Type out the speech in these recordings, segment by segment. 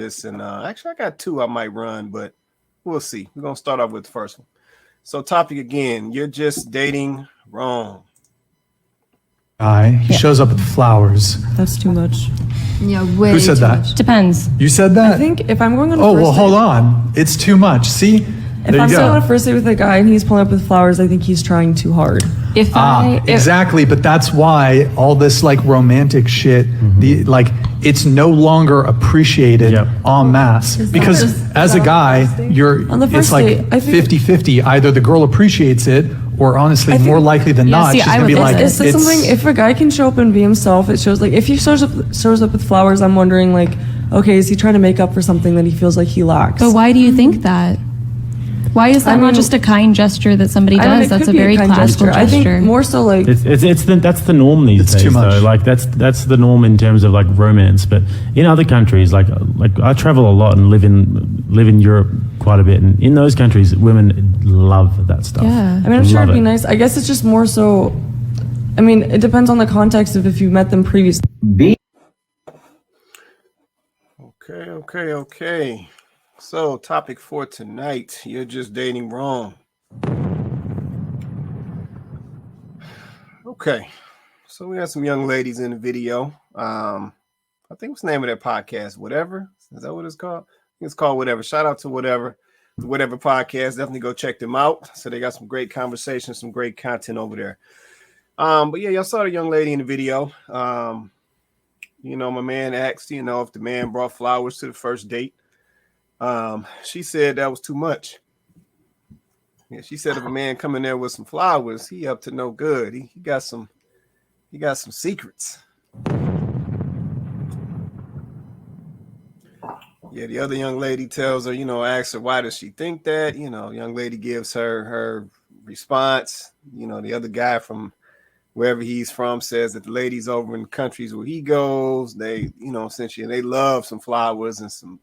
this, and actually I got two I might run, but we'll see. We're gonna start off with the first one. So, topic again: you're just dating wrong. Guy, he shows up with flowers. That's too much. Yeah, way Who said too that? much. Depends. You said that? I think if I'm going on a Oh, first well, hold date, on. It's too much. See? if There I'm you going on a go. first date with a guy and he's pulling up with flowers, I think he's trying too hard. If Exactly, but that's why all this like romantic shit, it's no longer appreciated en masse. Because as a guy, On the it's first like date, I think- 50-50. Either the girl appreciates it, or honestly, more likely than not, see, she's I gonna be would like, think Is this something? If a guy can show up and be himself, it shows. Like if he shows up with flowers, I'm wondering like, okay, is he trying to make up for something that he feels like he lacks? But why do you think that? Why is that not just a kind gesture that somebody does? I mean, it That's could a be very kind classical gesture. I think more so like That's the norm these It's days. too much. Though. Like that's the norm in terms of like romance. But in other countries, like I travel a lot and live in Europe quite a bit, and in those countries, women love that stuff. Yeah. I mean, I'm sure Love it'd be it. nice. I guess it's just more so. I mean, it depends on the context of if you met them previously. Okay. So, topic for tonight: you're just dating wrong. Okay, so we have some young ladies in the video. I think what's the name of that podcast? Whatever, is that what it's called? I think it's called Whatever. Shout out to Whatever podcast. Definitely go check them out. So they got some great conversations, some great content over there. But yeah, y'all saw the young lady in the video. My man asked, if the man brought flowers to the first date. She said that was too much. Yeah, she said if a man come in there with some flowers, he up to no good. He got some secrets. Yeah, the other young lady tells her, asks her why does she think that? Young lady gives her response. The other guy from wherever he's from says that the ladies over in countries where he goes, they, essentially they love some flowers and some,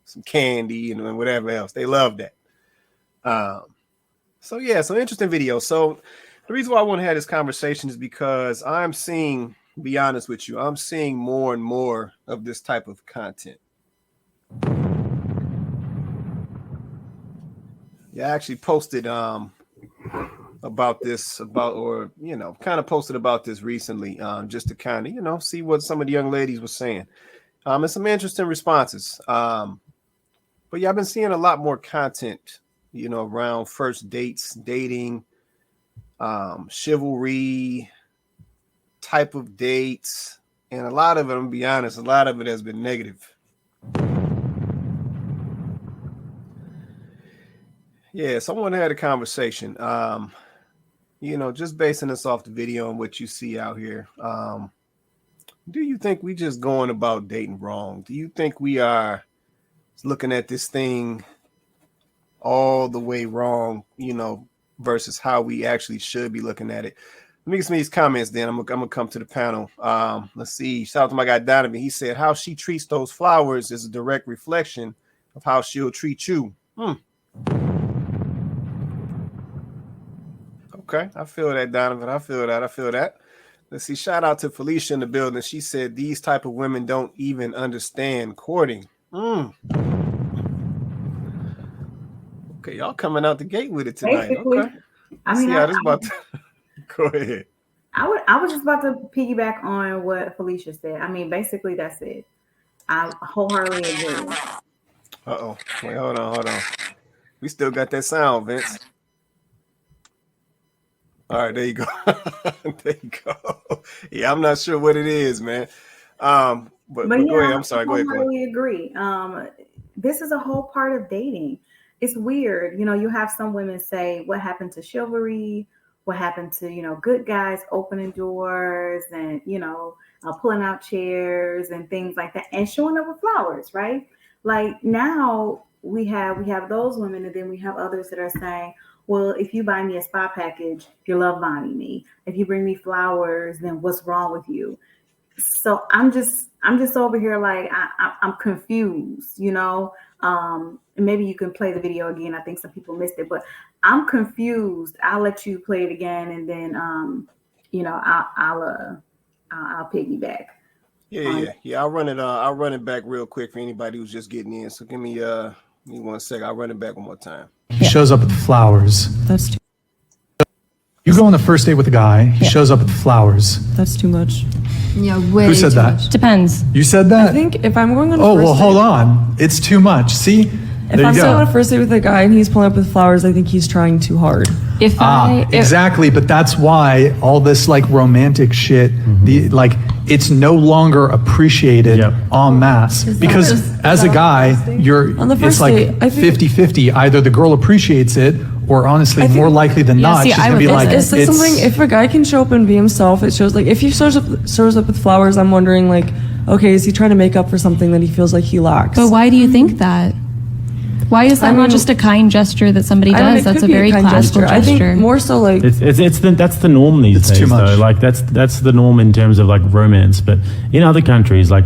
some candy and whatever else. They love that. So interesting video. So the reason why I want to have this conversation is because I'm seeing, to be honest with you, I'm seeing more and more of this type of content. Yeah, I actually posted about this posted about this recently, just to kind of see what some of the young ladies were saying. And some interesting responses. But yeah, I've been seeing a lot more content, around first dates, dating, chivalry, type of dates, and a lot of it, I'm gonna be honest, a lot of it has been negative. Yeah, someone had a conversation. Just basing this off the video and what you see out here. Do you think we just going about dating wrong? Do you think we are looking at this thing all the way wrong, versus how we actually should be looking at it? Let me get some of these comments then. I'm gonna come to the panel. Let's see. Shout out to my guy Donovan. He said how she treats those flowers is a direct reflection of how she'll treat you. Okay, I feel that, Donovan. I feel that. Let's see. Shout out to Felicia in the building. She said these type of women don't even understand courting. Okay, y'all coming out the gate with it tonight. Basically, Okay. I mean, Go ahead. I was just about to piggyback on what Felicia said. I mean, basically, that's it. I wholeheartedly agree. Uh-oh. Wait, hold on. We still got that sound, Vince. All right, there you go. There you go. Yeah, I'm not sure what it is, man. But yeah, go ahead. I'm sorry. Go ahead. I totally agree. This is a whole part of dating. It's weird. You have some women say, what happened to chivalry? What happened to, good guys opening doors and, pulling out chairs and things like that and showing up with flowers, right? Like now we have those women, and then we have others that are saying, well, if you buy me a spa package, you're love bombing me. If you bring me flowers, then what's wrong with you? So I'm just over here like I'm confused, maybe you can play the video again. I think some people missed it, but I'm confused. I'll let you play it again, and then I'll piggyback. Yeah. I'll run it back real quick for anybody who's just getting in. So give me 1 second. I'll run it back one more time. He shows up with flowers. That's too, You go on the first date with a guy, he shows up with flowers. that's too much. Yeah, way Who said too that? much. Depends. You said that? I think if I'm going on a Oh, first well, date, hold on. It's too much. See? if There I'm you going on a go. first date with a guy and he's pulling up with flowers, I think he's trying too hard. Exactly, but that's why all this like romantic shit, it's no longer appreciated en masse. Because as a guy, On the it's first like date, I think- 50-50. Either the girl appreciates it, or honestly, more likely than not, see, she's I gonna be would- like, It's like something, if a guy can show up and be himself, it shows, like, if he shows up with flowers, I'm wondering, like, okay, is he trying to make up for something that he feels like he lacks? But why do you think that? Why is that not just a kind gesture that somebody I mean, does? it That's could a be very kind classical gesture. I gesture. think more so like That's the norm these days, too much. though. Like that's the norm in terms of like romance. But in other countries, like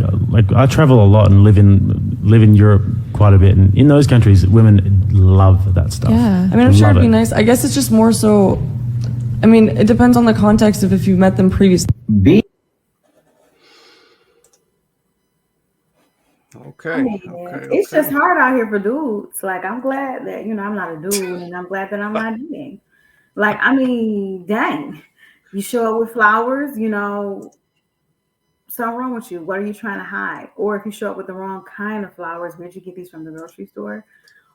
I travel a lot and live in Europe quite a bit, and in those countries, women love that stuff. Yeah. I mean, I'm sure Love it'd be it. nice. I guess it's just more so. I mean, it depends on the context of if you've met them previously. Okay. It's just hard out here for dudes. Like, I'm glad that, I'm not a dude, and I'm glad that I'm not dating. Like, I mean, dang. You show up with flowers, something wrong with you. What are you trying to hide? Or if you show up with the wrong kind of flowers, where'd you get these from, the grocery store?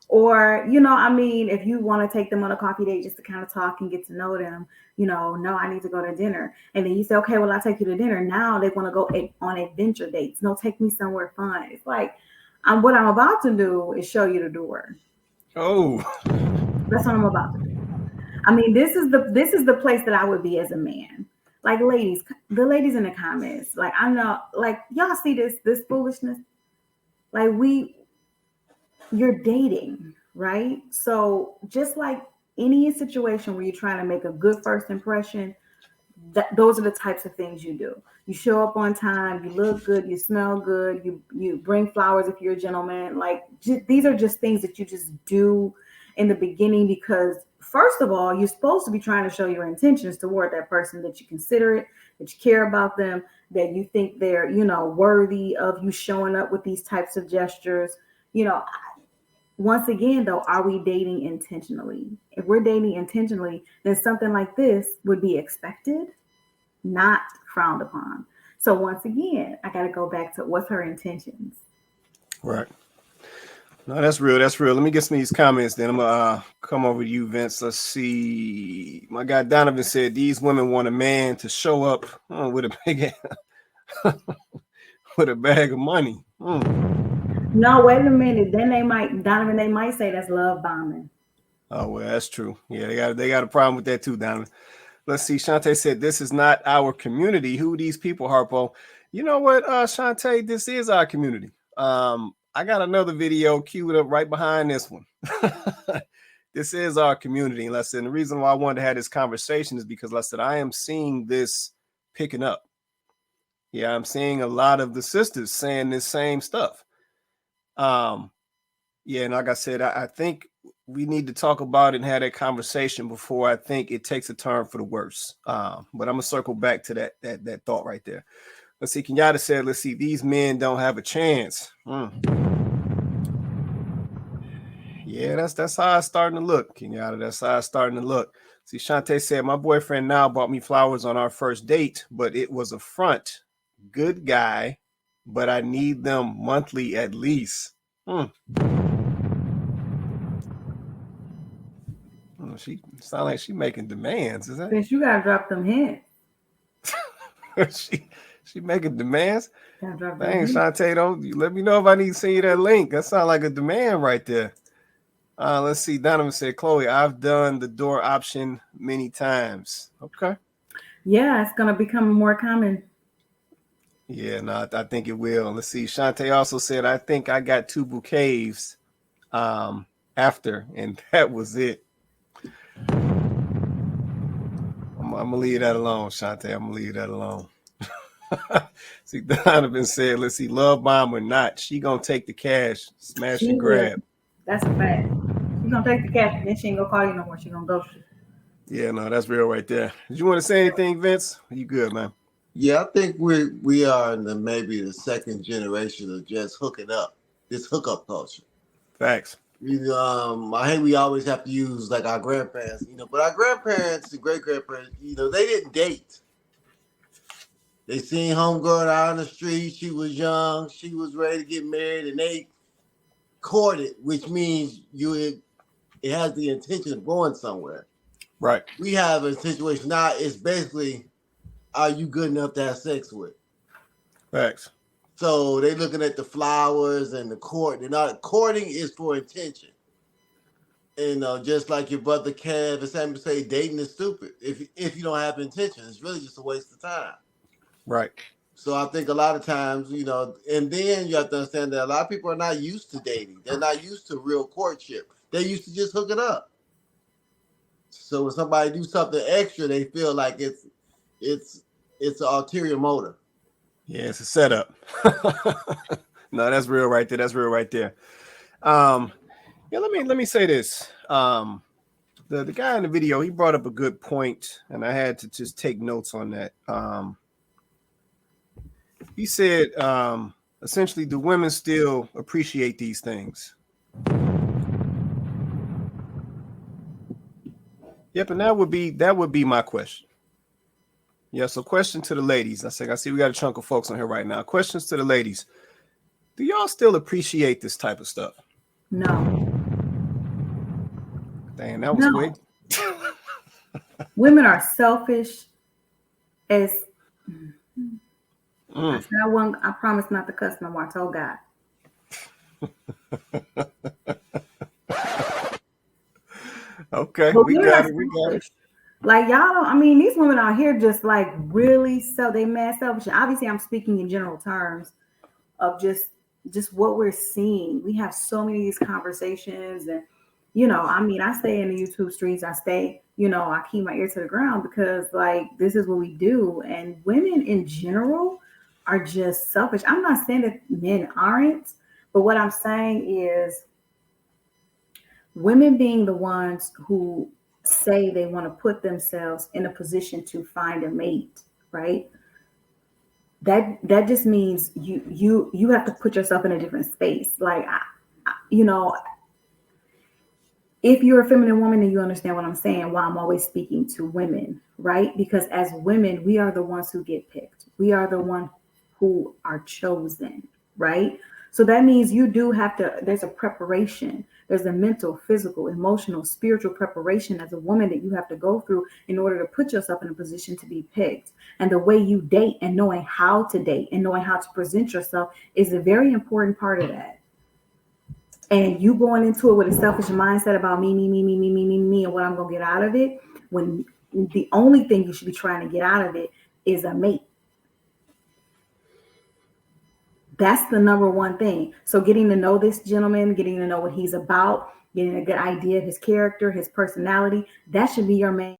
Or, if you want to take them on a coffee date just to kind of talk and get to know them, no, I need to go to dinner. And then you say, okay, well, I'll take you to dinner. Now they want to go on adventure dates. No, take me somewhere fun. It's like, what I'm about to do is show you the door. Oh, That's what I'm about to do. I mean, this is the place that I would be as a man. Like, the ladies in the comments, like, I know, like, y'all see this foolishness. Like, you're dating, right? So just like any situation where you're trying to make a good first impression, those are the types of things you do. You show up on time, you look good, you smell good, you bring flowers if you're a gentleman. Like, these are just things that you just do in the beginning, because first of all, you're supposed to be trying to show your intentions toward that person, that you consider it, that you care about them, that you think they're, worthy of you showing up with these types of gestures. Once again, though, are we dating intentionally? If we're dating intentionally, then something like this would be expected, not frowned upon. So once again, I got to go back to what's her intentions. right. No, that's real. That's real. Let me get some of these comments. Then I'm gonna come over to you, Vince. Let's see. My guy Donovan said these women want a man to show up with a big with a bag of money. No, wait a minute. Then they might say that's love bombing. Oh, well, that's true. Yeah, they got a problem with that too, Donovan. Let's see. Shantae said this is not our community. Who these people, Harpo? You know what, Shantae, this is our community. I got another video queued up right behind this one. This is our community. And the reason why I wanted to have this conversation is because I am seeing this picking up. Yeah, I'm seeing a lot of the sisters saying this same stuff. Yeah, and like I said, I think we need to talk about it and have that conversation before I think it takes a turn for the worse. But I'm gonna circle back to that thought right there. Let's see. Kenyatta said, let's see, these men don't have a chance. Yeah, that's how it's starting to look, Kenyatta. That's how it's starting to look. See, Shantae said, my boyfriend now bought me flowers on our first date, but it was a front. Good guy, but I need them monthly at least. She sound like she making demands, is that? Bitch, you gotta drop them hints. she making demands. Gotta drop them Dang, hints. Shantae, don't you let me know if I need to send you that link. That sounds like a demand right there. Let's see. Donovan said, Chloe, I've done the door option many times. Okay. Yeah, it's gonna become more common. Yeah, no, I think it will. Let's see. Shantae also said, I think I got 2 bouquets after, and that was it. I'm gonna leave that alone, Shantae. I'm gonna leave that alone. See, Donovan said, let's see, love bomb or not, she gonna take the cash, smash and grab. That's a fact. She's gonna take the cash, and then she ain't gonna call you no more. She gonna ghost you. Yeah, no, that's real right there. Did you want to say anything, Vince? You good, man? Yeah, I think we are in maybe the second generation of just hooking up, this hookup culture. Facts. I hate we always have to use like our grandparents, but our grandparents and great grandparents, they didn't date. They seen homegirl out on the street. She was young. She was ready to get married, and they courted, which means it has the intention of going somewhere. Right. We have a situation now. It's basically, are you good enough to have sex with? Facts. So they looking at the flowers and the court. Courting is for intention. And just like your brother Kev and Sammy say, dating is stupid. If you don't have intention, it's really just a waste of time. Right. So I think a lot of times, and then you have to understand that a lot of people are not used to dating. They're not used to real courtship. They're used to just hooking up. So when somebody do something extra, they feel like it's an ulterior motive. Yeah, it's a setup. No, that's real right there. That's real right there. Yeah, let me say this. The guy in the video, he brought up a good point, and I had to just take notes on that. He said, essentially, do women still appreciate these things? Yep, and that would be my question. Yeah, so question to the ladies. I see we got a chunk of folks on here right now. Questions to the ladies. Do y'all still appreciate this type of stuff? No. Dang, that was quick. Women are selfish as I promise not to cuss no more. I told God. Okay, But we got it. Like y'all don't. I mean, these women out here just like really they mad selfish. And obviously, I'm speaking in general terms of just what we're seeing. We have so many of these conversations, and I mean, I stay in the YouTube streets. I stay, I keep my ear to the ground because like this is what we do. And women in general are just selfish. I'm not saying that men aren't, but what I'm saying is women being the ones who say they want to put themselves in a position to find a mate, right? That just means you have to put yourself in a different space. Like, if you're a feminine woman and you understand what I'm saying, why I'm always speaking to women, right? Because as women, we are the ones who get picked. We are the one who are chosen, right? So that means you do have to, there's a preparation. There's a mental, physical, emotional, spiritual preparation as a woman that you have to go through in order to put yourself in a position to be picked. And the way you date and knowing how to date and knowing how to present yourself is a very important part of that. And you going into it with a selfish mindset about me, and what I'm going to get out of it, when the only thing you should be trying to get out of it is a mate. That's the number one thing. So getting to know this gentleman, getting to know what he's about, getting a good idea of his character, his personality, that should be your main